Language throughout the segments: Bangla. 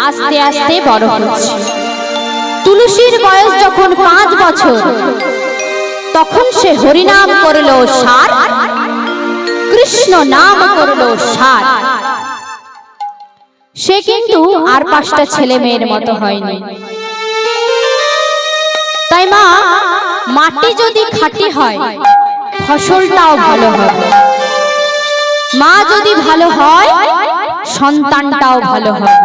আস্তে আস্তে বড় হচ্ছে। তুলসীর বয়স যখন 5 বছর, তখন সে হরিনাম করলো 7, কৃষ্ণ নাম করলো 7। সে কিন্তু আর 5টা ছেলে মেয়ের মতো হয়নি। তাই মা, মাটি যদি খাঁটি হয় ফসলটাও ভালো হবে, মা যদি ভালো হয় সন্তানটাও ভালো হবে।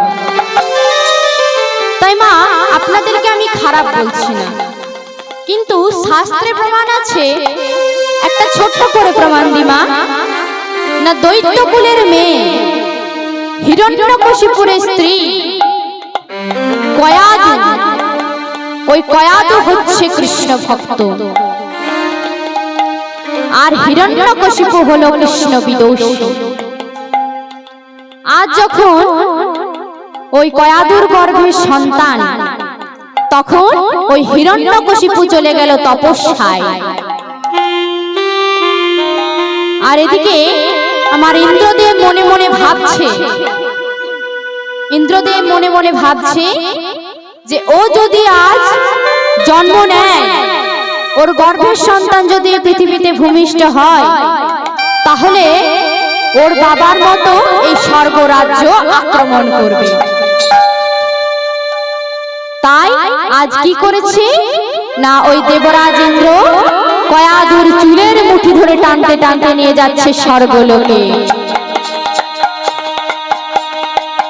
তাই মা, আপনাদেরকে আমি খারাপ বলছি না, কিন্তু শাস্ত্রে প্রমাণ আছে, একটা ছোট্ট করে প্রমাণ দি মা। না, দৈত্যকুলের মেয়ে হিরণ্যকশিপুরের স্ত্রী কয়াদু, ওই কয়াদু হচ্ছে কৃষ্ণ ভক্ত, আর হিরণ্যকশিপু হলো কৃষ্ণ বিদোষী। আজ যখন ওই কয়াদুর গর্ভে সন্তান, তখন ওই হিরণ্যকশিপু চলে গেল তপস্যায়। আর এদিকে আমার ইন্দ্রদেব মনে মনে ভাবছে, ইন্দ্রদেব মনে মনে ভাবছে যে ও যদি আজ জন্ম নেয়, ওর গর্ভের সন্তান যদি পৃথিবীতে ভূমিষ্ঠ হয়, তাহলে ওর বাবার মতো এই স্বর্গরাজ্য আক্রমণ করবে। তাই আজ কি করেছে না, ওই দেবরাজ ইন্দ্র কয়াদুর চুলের মুঠি ধরে টানতে টানতে নিয়ে যাচ্ছে স্বর্গলোকে।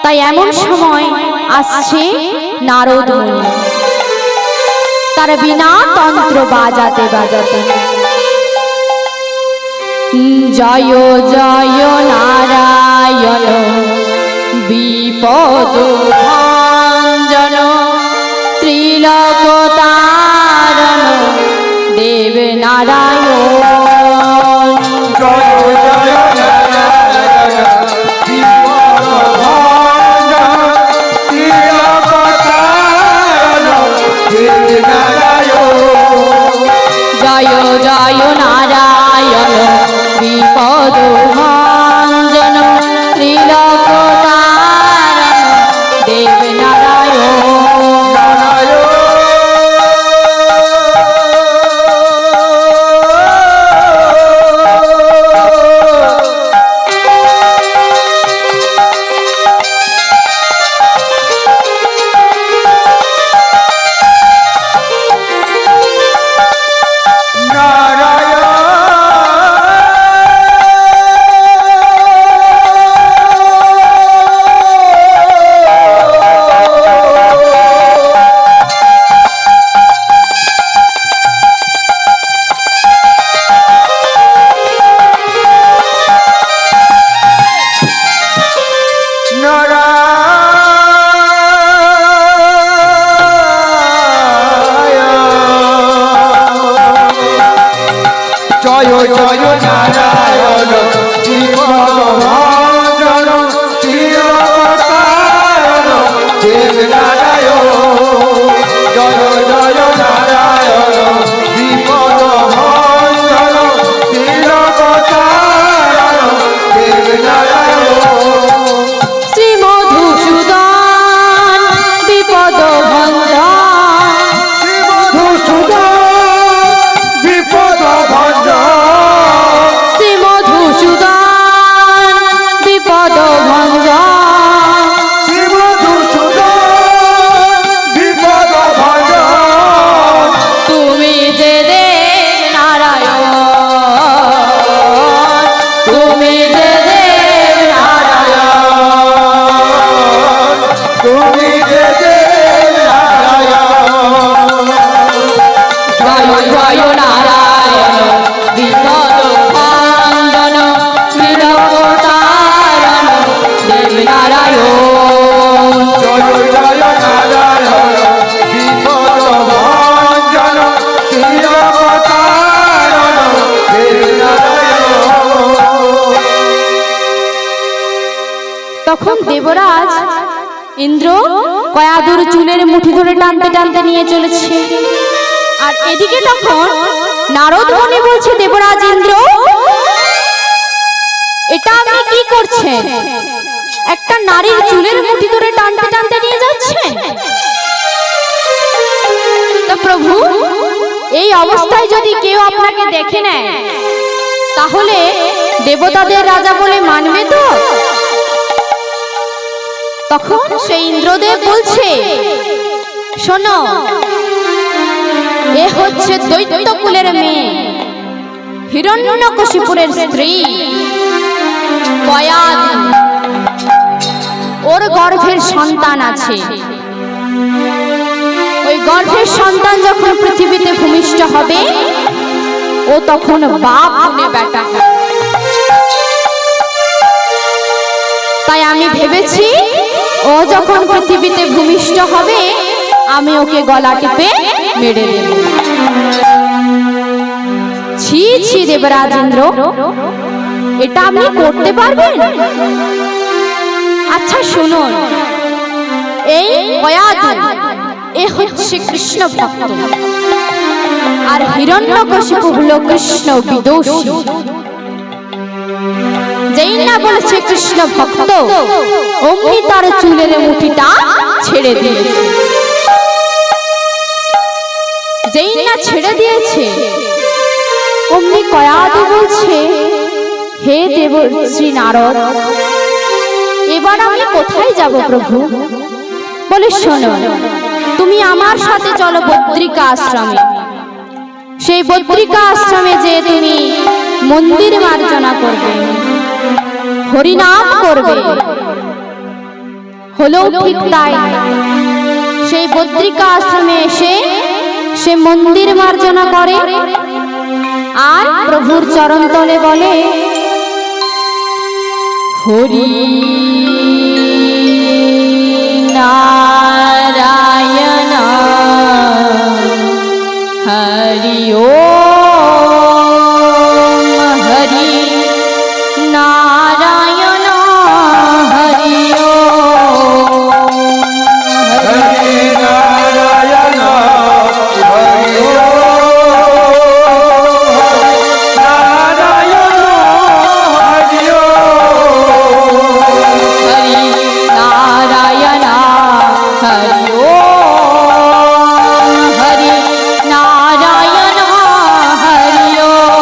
তাই এমন সময় আসছে নারদ মুনি, তার বিনা তন্ত্র বাজাতে বাজাতে, জয় জয় নারায়ণ বিপদ ভঞ্জন ত্রিলোকতারণ দেব নারায়ণ। জয় জয় নারায়ণ বিপদ ভঞ্জন ত্রিলোকতারণ দেব নারায়ণ। জয় জয় নারায়ণ বিপদ ভঞ্জন ত্রিলোকতারণ দেব নারায়ণ। তখন দেবরাজ ইন্দ্র কয়াদুর চুলের মুঠি ধরে টানতে টানতে নিয়ে চলেছে। আর এদিকে তখন নারদ মুনি বলছে, দেবরাজ ইন্দ্র, এটা আপনি কি করছেন? একটা নারীর চুলের মুঠি ধরে টানতে টানতে নিয়ে যাচ্ছেন? তো প্রভু, এই অবস্থায় যদি কেউ আপনাকে দেখে নেয় তাহলে দেবতাদের রাজা বলে মানবে তো? তখন সেই ইন্দ্রদেব বলছে, শোনো, এ হচ্ছে দৈত্য কুলের মেয়ে, হিরণ্যকশিপুরের স্ত্রী কয়াদি। ওর গর্ভের সন্তান আছে। ওই গর্ভের সন্তান যখন পৃথিবীতে ভূমিষ্ঠ হবে, ও তখন বাপ গুনে বেটা হবে। তাই আমি ভেবেছি, ও যখন পৃথিবীতে ভূমিষ্ঠ হবে, আমি ওকে গলা টিপে মেরে দেব। ছি ছি দেবরাজ ইন্দ্র, এটা আপনি করতে পারবেন? আচ্ছা শুনুন, এই কয়াদি এ হচ্ছে কৃষ্ণ ভক্ত, আর হিরণ্যকশিপু হলো কৃষ্ণ বিদোষী। যেই না বলেছে কৃষ্ণ ভক্ত, অমনি তার চুলের মুঠিটা ছেড়ে দিয়েছে। যেই না ছেড়ে দিয়েছে, অমনি কয়াদি বলছে, হে দেবশ্রী নারদ, এবার আমি কোথায় যাব প্রভু? বলে, শোনো, তুমি আমার সাথে চলো বদ্রিকা আশ্রমে। সেই বদ্রিকা আশ্রমে যে তুমি মন্দির মার্জনা করবে, হরিনাম করবে। হলো ঠিক তাই। সেই বদ্রিকা আশ্রমে এসে সে মন্দির মার্জনা করে আর প্রভুর চরণ তলে বলে, হরি নারায়ণ হরি ওম, হরি নারায়ণ হরি ওম, হরি নারায়ণ হরি নারায়ণ হরি হরি নারায়ণ হরি ওম, হরি নারায়ণ হরি ওম।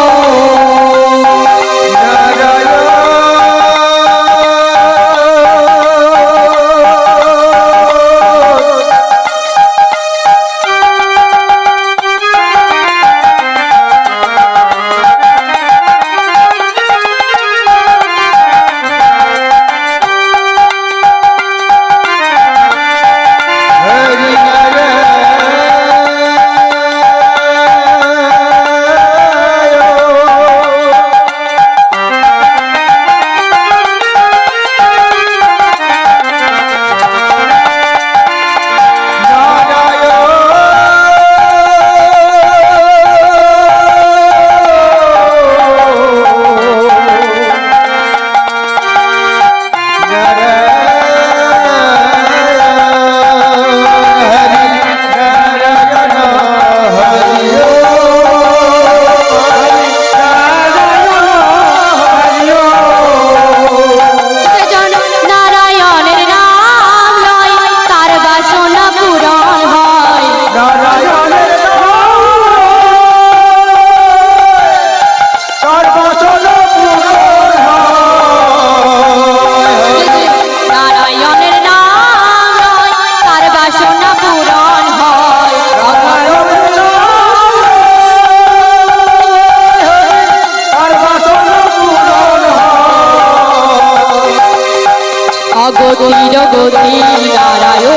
অগতির গতি নারায়ণ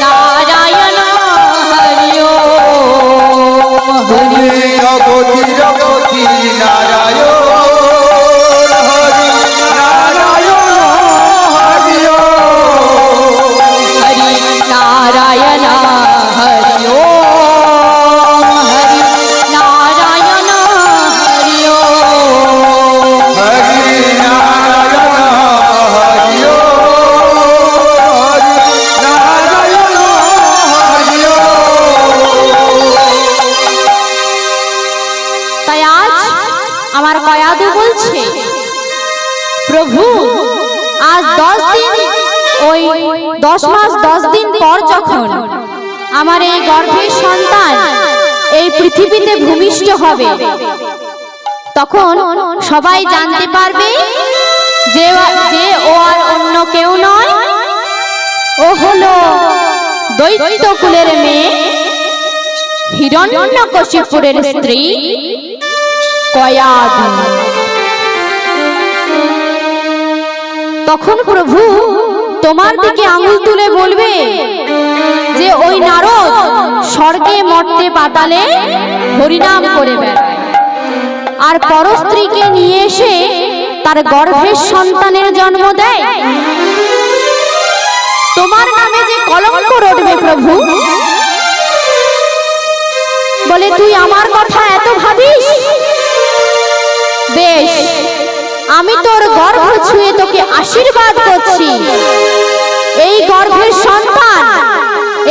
নারায়ণ হরি ওম, হরি অগতির গতি নারায়ণ হরি নারায়ণ হরি হরি নারায়ণ হরি ওম, হরি নারায়ণ হরি ওম। হরি নারায়ণ হরি প্রভু আজ 10 দিন ওই 10 মাস 10 দিন পর যখন আমার এই গর্ভের সন্তান এই পৃথিবীতে ভূমিষ্ঠ হবে, তখন সবাই জানতে পারবে যে ও আর অন্য কেউ নয়, ও হলো দৈত্য কুলের মেয়ে হিরণ্যকশিপুরের স্ত্রী কয়াদু। তখন প্রভু তোমার দিকে আঙুল তুলে বলবে যে ওই নারদ স্বর্গে মর্তে পাতালে হরিনাম করে বেড়ায়, আর পরস্ত্রীকে নিয়ে এসে তার গর্ভের সন্তানের জন্ম দেয়। তোমার নামে যে কলঙ্ক রটবে প্রভু। বলে তুই আমার কথা এত ভাবিস? বেশ, আমি তোর গর্ভ ছুঁয়ে তোকে আশীর্বাদ করছি, এই গর্ভের সন্তান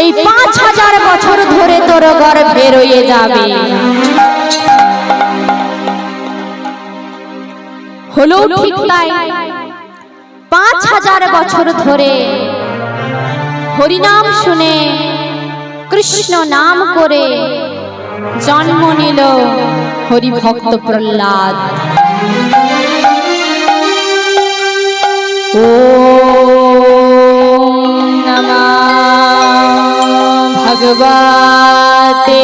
এই 5000 বছর ধরে তোর গর্ভে রয়ে যাবে। হলো ঠিক তাই, 5000 বছর ধরে হরিনাম শুনে কৃষ্ণ নাম করে জন্ম নিল হরিভক্ত প্রহ্লাদ। ওম নমঃ ভগবতে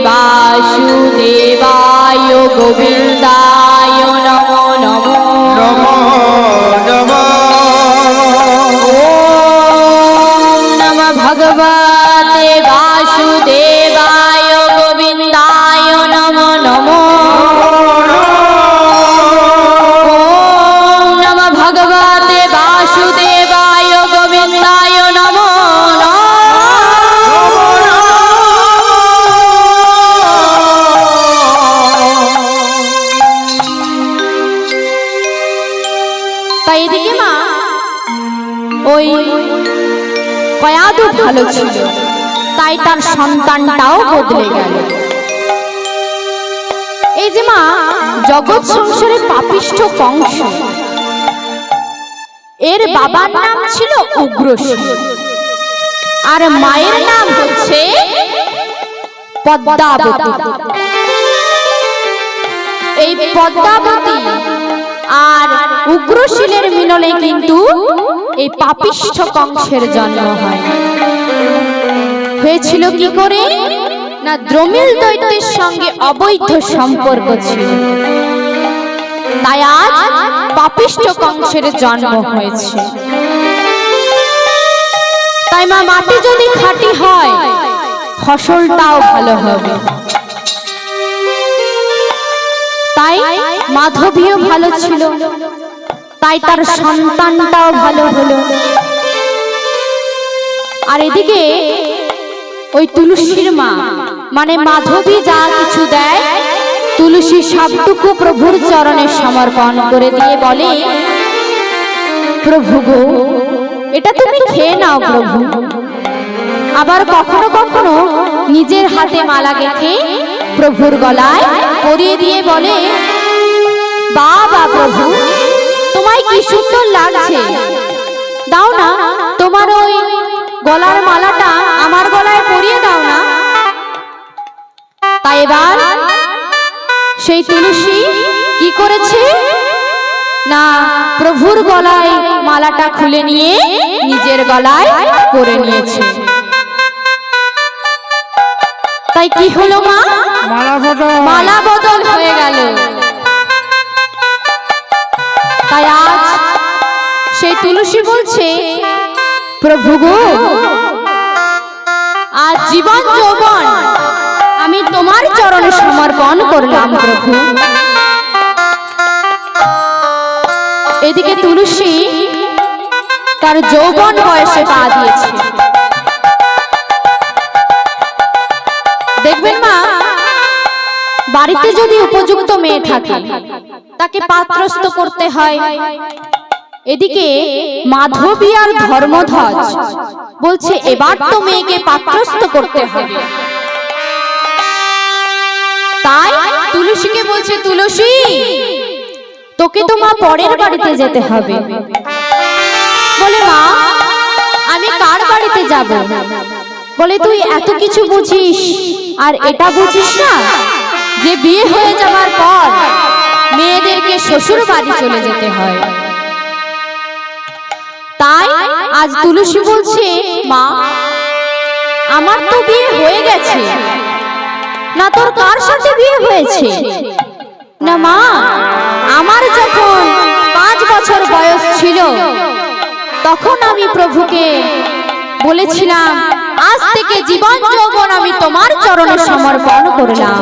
বাসুদেবায় গোবিন্দায় নমো নমো নমো নমো। ওম নমঃ ভগবতে বাসুদেবায় গোবিন্দায় নমো নমো। ওম নমঃ ভগবতে বাসুদেবায় গোবিন্দায় নমো নমো। তাই এদিকে মা ওই কয়াদু ভালো ছিল, তাই তার সন্তানটাও বদলে গেল। এই যে মা জগৎ সংসারে পাপিষ্ঠ কংস, এর বাবার নাম ছিল উগ্রসেন আর মায়ের নাম হচ্ছে পদ্মাবতী। এই পদ্মাবতী আর উগ্রশীলের মিলনে কিন্তু এই পাপিষ্ঠ কংসের জন্ম হয়। হয়েছিল কি করে? না, দ্রমিল দৈত্যের সঙ্গে অবৈধ সম্পর্ক ছিল, তাই আজ পাপিষ্ঠ কংসের জন্ম হয়েছে। তাই মা মাটি যদি খাঁটি হয় ফসলটাও ভালো হবে। তাই মাধবীও ভালো ছিল, তাই তার সন্তানটাও ভালো হলো। আর এদিকে ওই তুলসীর মা মানে মাধবী যা কিছু দেয়, তুলসী সবটুকু প্রভুর চরণে সমর্পণ করে দিয়ে বলে, প্রভু গো, এটা তুমি খেয়ে নাও প্রভু। আবার কখনো কখনো নিজের হাতে মালা গেঁথে প্রভুর গলায় পরিয়ে দিয়ে বলে, বাবা প্রভু, তোমায় কি সুন্দর লাগছে, দাও না তোমার ওই গলার মালাটা আমার গলায় পরিয়ে দাও না। তাই এবার সেই তুলসী কি করেছে না, প্রভুর গলায় মালাটা খুলে নিয়ে নিজের গলায় পরে নিয়েছে। তাই কি হলো মা? মালা বদল হয়ে গেল। তাই আজ সেই তুলসী বলছে, প্রভু গো, আজ জীবন যৌবন আমি তোমার চরণে সমর্পণ করলাম প্রভু। এদিকে তুলসী তার যৌবন বয়সে পা দিয়েছে। দেখবেন মা, বাড়িতে যদি উপযুক্ত মেয়ে থাকে তাকে পাত্রস্থ করতে হয়। এদিকে মাধবী আর ধর্মধ্বজ বলছে, এবার তো মেয়েকে পাত্রস্থ করতে হবে। তাই তুলসীকে বলছে, তুলসী তোকে তো মা পরের বাড়িতে যেতে হবে। বলে মা আমি কার বাড়িতে যাব? বলে তুই এত কিছু বুঝিস আর এটা বুঝিস না যে বিয়ে হয়ে যাওয়ার পর মেয়েদেরকে শ্বশুর বাড়ি চলে যেতে হয়। তাই আজ তুলসী বলছে মা আমার তো বিয়ে হয়ে গেছে। না তোর কার সাথে বিয়ে হয়েছে? না মা আমার যখন 5 বছর বয়স ছিল তখন আমি প্রভুকে বলেছিলাম আজ থেকে জীবন যৌবন আমি তোমার চরণে সমর্পণ করলাম।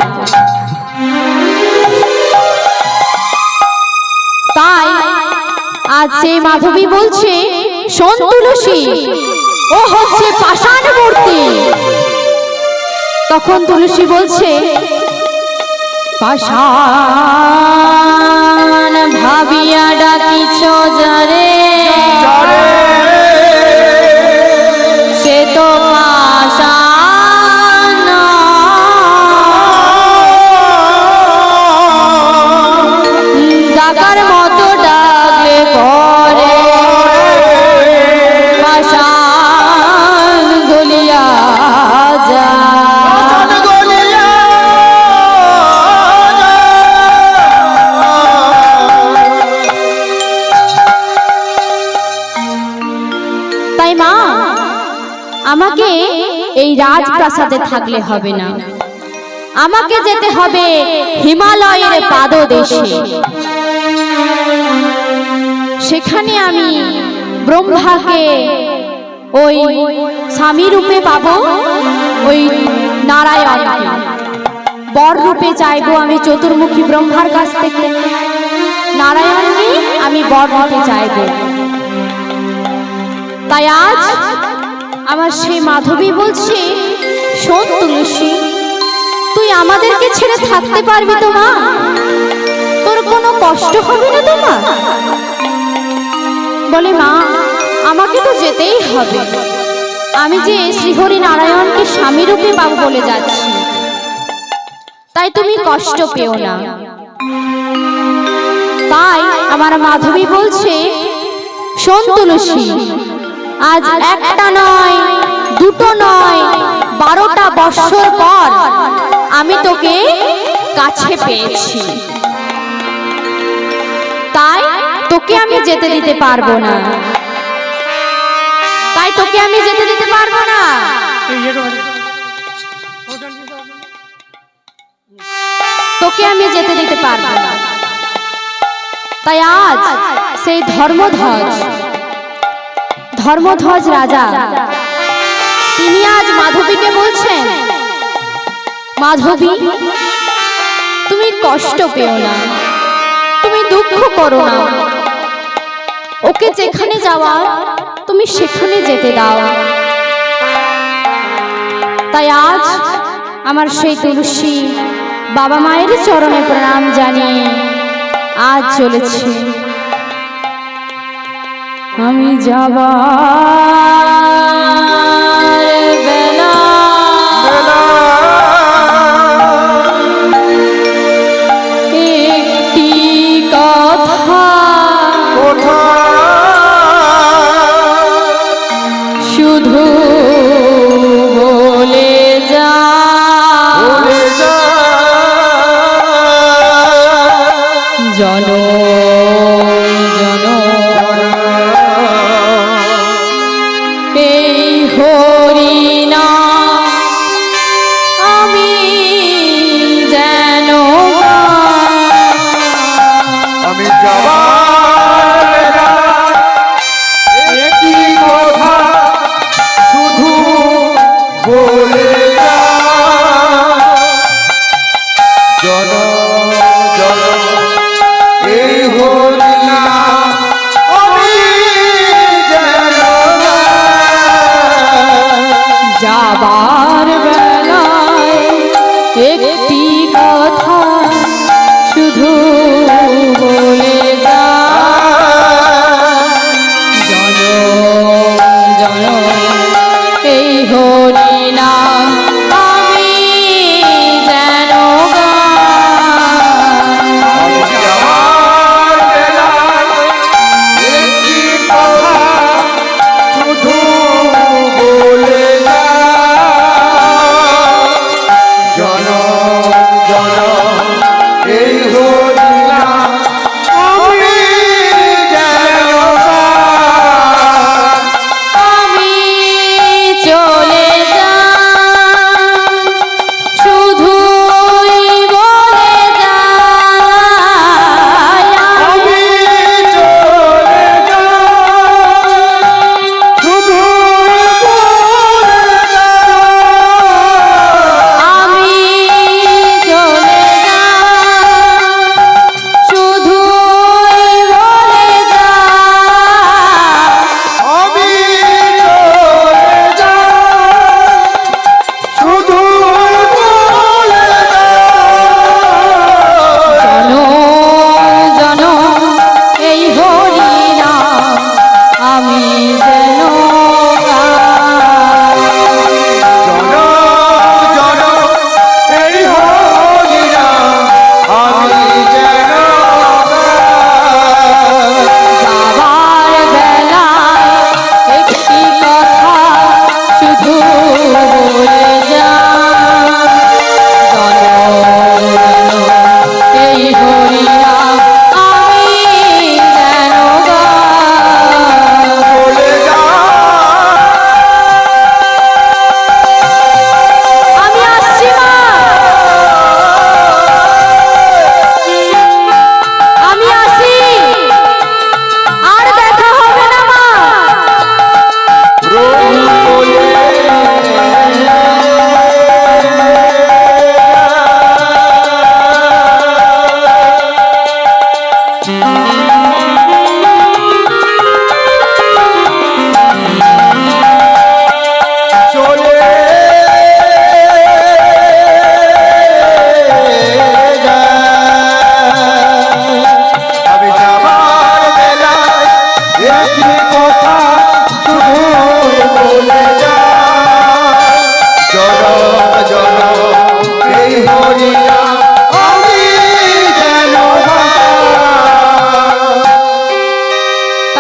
তাই আজ সেই মাধবী বলছে শোন তুলসী ও হচ্ছে পাষাণ মূর্তি। তখন তুলসী বলছে পাষাণ ভাবিয়া ডাকিছ যারে সে তো পাষাণ ডাকার মতো ডাকলে পরে পাষাণ গলিয়া যায়। তাই মা আমাকে এই রাজপ্রাসাদে থাকলে হবে না, আমাকে যেতে হবে হিমালয়ের পাদদেশে। সেখানে আমি ব্রহ্মাকে ওই স্বামী রূপে পাবো, ওই নারায়ণকে বর রূপে চাইবো আমি চতুর্মুখী ব্রহ্মার কাছ থেকে। নারায়ণকে আমি বর রূপে চাইবো। তাই আজ আমার সেই মাধবী বলছে শোন তুলসী তুই আমাদেরকে ছেড়ে থাকতে পারবি তো মা? তোর কোনো কষ্ট হবে না তো মা? বলে মা আমাকে তো যেতেই হবে, আমি যে শ্রীহরি নারায়ণকে স্বামী রূপে পাবো বলে যাচ্ছি, তাই তুমি কষ্ট পেও না। তাই আমার মাধবী বলছে শোন তুলসী আজ একটা নয় দুটো নয় 12টা বৎসর পর আমি তোকে কাছে পেয়েছি, তাই তোকে আমি যেতে দিতে পারবো না। তাই তোকে আমি যেতে দিতে পারবো না। তোকে আমি যেতে দিতে পারবো না। তাই আজ সেই ধর্মধ্বজ রাজা তিনি আজ মাধবীকে বলছেন মাধবী তুমি কষ্ট পেও না, তুমি দুঃখ করো না, ওকে যেখানে যাওয়ার তুমি সেখানে যেতে দাও। তাই আজ আমার সেই তুলসী বাবা মায়ের চরণে প্রণাম জানিয়ে আজ চলেছি আমি যাবার বেলা একটি কথা শুধু বলে যা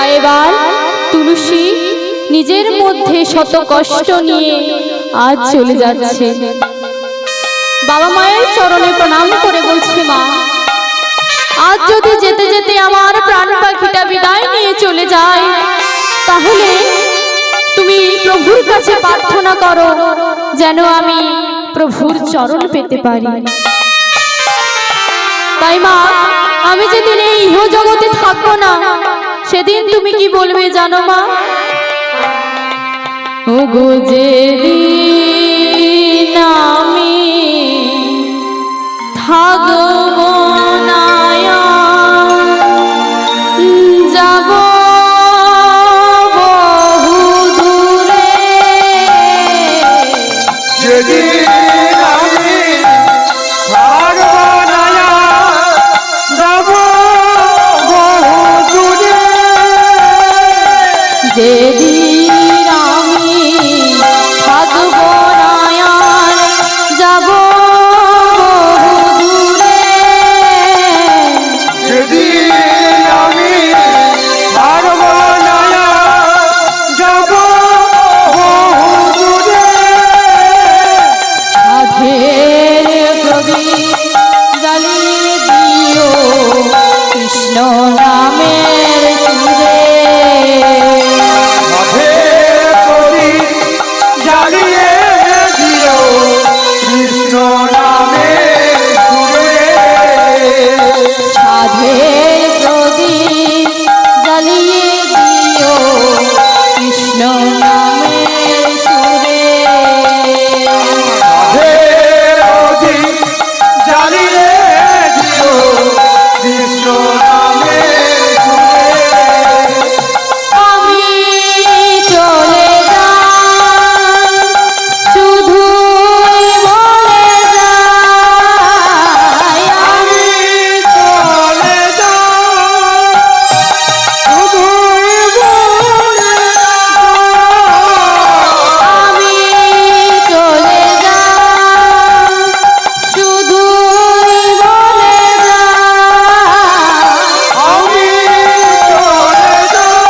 তাই এবার তুলসী নিজের মধ্যে শত কষ্ট নিয়ে আজ চলে যাচ্ছে। বাবা মায়ের চরণে প্রণাম করে বলছে, মা আজ যদি যেতে যেতে আমার প্রাণ পাখিটা বিদায় নিয়ে চলে যায়, তাহলে তুমি প্রভুর কাছে প্রার্থনা করো যেন আমি প্রভুর চরণ পেতে পারি। তাই মা, আমি যেদিন এই ইহ জগতে থাকবো না, সেদিন তুমি কি বলবে জানো মা? ওগো যেদিন আমি থাকবো না, যাব বহু দূরে, যেদিন আমি থাকবো না, যাব বহু দূরে। যেদিন আমি থাকবো না, যাব বহু দূরে, যেদিন আমি থাকবো না, যাব বহু দূরে। সাধের প্রদীপ জ্বালিয়ে দিও কৃষ্ণ নামের সুরে, সাধের প্রদীপ জ্বালিয়ে দিও কৃষ্ণ নামের সুরে। সাধের প্রদীপ জ্বালিয়ে দিও কৃষ্ণ নামের সুরে, সাধের প্রদীপ জ্বালিয়ে দিও কৃষ্ণ নামের সুরে। আমি চলে যাই শুধুই বলে যাই, আমি চলে যাই শুধুই বলে আমি চলে যাই শুধুই বলে যাই, আমি চলে যাই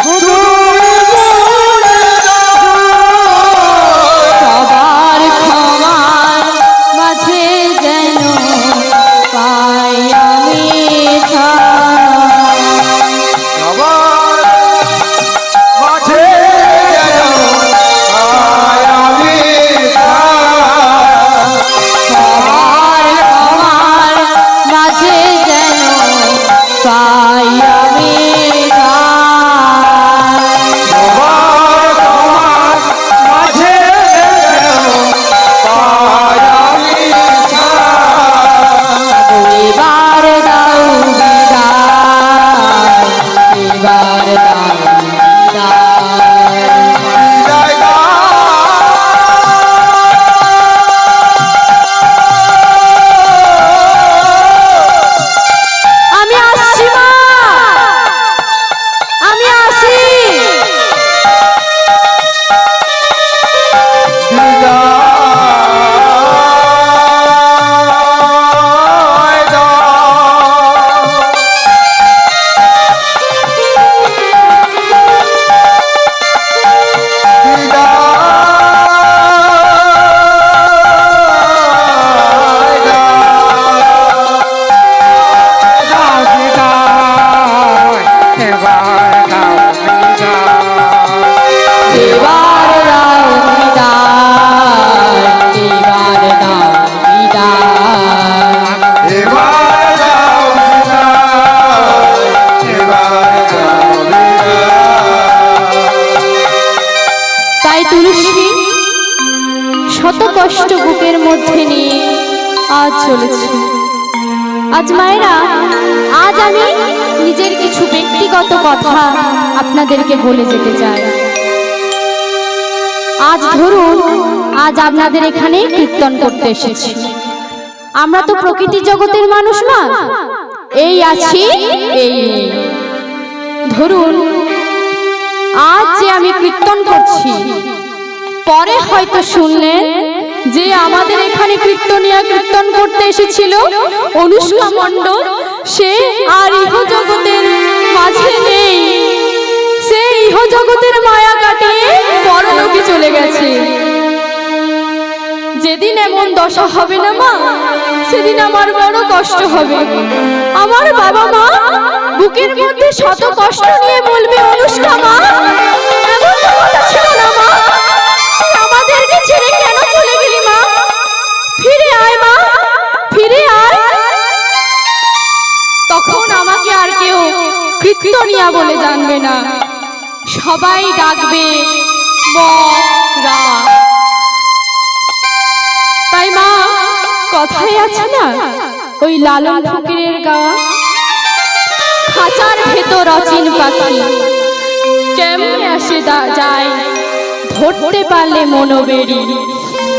শুধুই বলে সবার ক্ষমার মাঝে যেন পাই আমি ঠাঁই। সবার মাঝে যেন পাই আমি ঠাঁই। সবার ক্ষমার মাঝে যেন পাই আমি ঠাঁই। সবার তোমার মাঝে যেন পাই আমি ঠাঁই। এবার দাও বিদায়, এবার দাও বিদায়। জায়গা আমি আসছি মা, আমি আসি। বিদায় দাও। বিদায় দাও। বিদায়, এবার দাও বিদায়। এবার দাও বিদায়, এবার দাও বিদায়। এবার দাও বিদায়, এবার দাও বিদায়। তাই তুলসী শত কষ্ট বুকের মধ্যে নিয়ে আজ চলেছে। আজ মায়েরা, আজ আমি নিজের কিছু ব্যক্তিগত কথা আপনাদেরকে বলে যেতে চাই। আজ ধরুন, আজ আপনাদের এখানে কীর্তন করতে এসেছি। আমরা তো প্রকৃতি জগতের মানুষ না, এই আছি এই নেই। ধরুন আজ যে আমি কীর্তন করছি, পরে হয়তো শুনলেন যে আমাদের এখানে কীর্তনিয়া কীর্তন করতে এসেছিল অনুষ্কা মণ্ডল, সে আর ইহ জগতের মাঝে জগতের মায়া কাটিয়ে পরলোকে চলে গেছে। যেদিন এমন দশা হবে না মা, সেদিন আমার বড় কষ্ট হবে। আমার বাবা মা বুকের মধ্যে শত কষ্ট নিয়ে বলবে, অনুষ্কা মা, এমন তো কথা ছিল না মা, তুই আমাদেরকে ছেড়ে কেন চলে গেলি মা? ফিরে আয় মা, ফিরে আয়। তখন আমাকে আর কেউ কীর্তনিয়া বলে জানবে না, সবাই ডাকবে মরা। তাই মা, কথায় আছে না, ওই লালন ফকিরের গাওয়া, খাঁচার ভেতর অচিন পাখি কেমনে আসে যায়, ধরতে পারলে মনোবেড়ি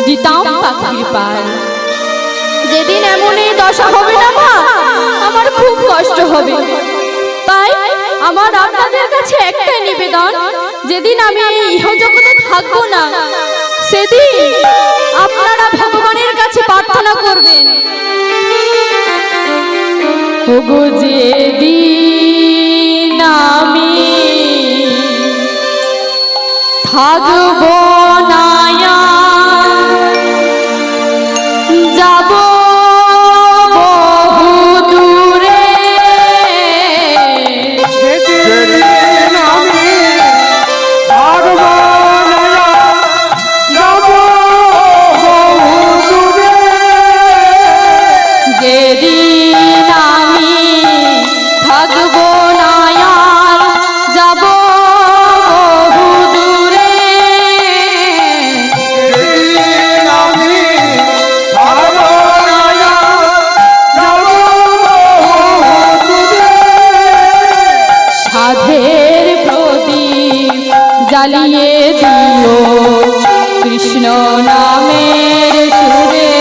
দিতাম পাখির পায়। যেদিন এমনই দশা হবে না মা, আমার খুব কষ্ট হবে। তাই আমার আপনাদের কাছে একটাই নিবেদন, যেদিন আমি এই ইহজগতে থাকবো না, সেদিন আপনারা ভগবানের কাছে প্রার্থনা করবেন, ওগো যেদিন আমি থাকবো না, যাব বহু দূরে, যেদিন আমি থাকবো না, যাব বহু দূরে। যেদিন আমি থাকবো না আর যাব বহু দূরে, যেদিন আমি থাকবো না, যাব বহু দূরে। সাধের প্রদীপ জ্বালিয়ে দিও কৃষ্ণ নামের সুরে,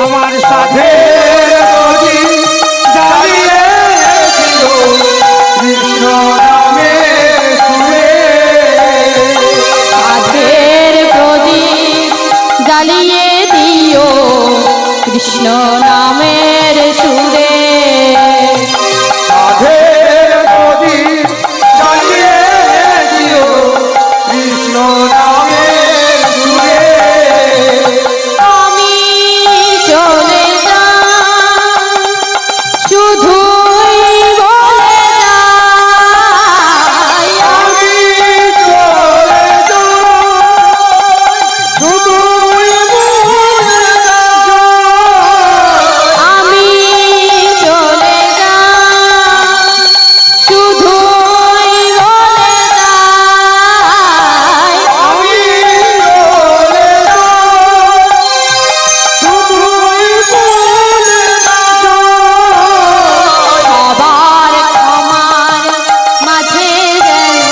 আমার সাথে যদি জ্বালিয়ে দিও কৃষ্ণ নামের সুরে। সাধের প্রদীপ জ্বালিয়ে দিও কৃষ্ণ নামের সুরে, সাধের প্রদীপ জ্বালিয়ে দিও কৃষ্ণ নামের সুরে। আমি চলে যাই শুধুই বলে যাই, আমি চলে যাই শুধুই বলে যাই। আমি চলে যাই শুধুই বলে যাই, আমি চলে যাই শুধুই বলে যাই। সবার ক্ষমার মাঝে যেন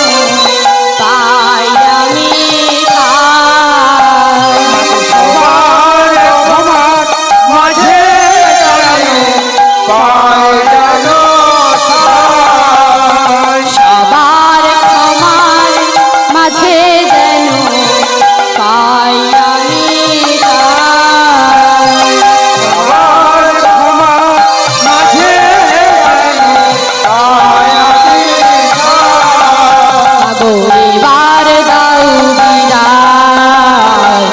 পাই আমি ঠাঁই। সবার ক্ষমার মাঝে দাঁড়ানো পায় যেন ঠাঁই। সবার ক্ষমার মাঝে যেন পাই আমি ঠাঁই। সবার ক্ষমার মাঝে যেন পায় আমি ঠাঁই। আগো এবার দাও বিদায়,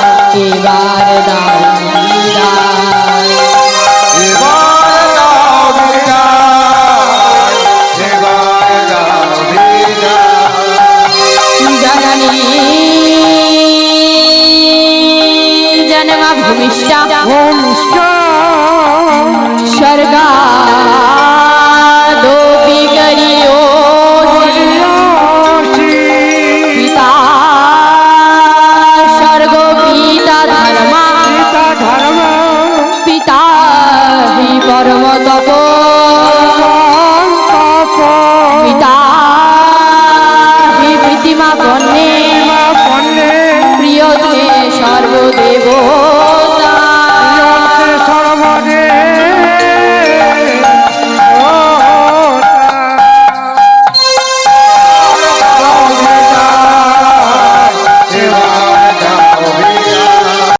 এবার দাও বিদায়, এবার দাও বিদায়, এবার দাও বিদায়। জননী জন্ম ভূমিষ্ঠা স্বর্গাদপি গরিয়োষি, পিতা স্বর্গ পিতা ধর্মা, পিতা হি পরম তপ, পিতা হি প্রীতিমা পণ্যে, প্রিয় তে সর্বদেব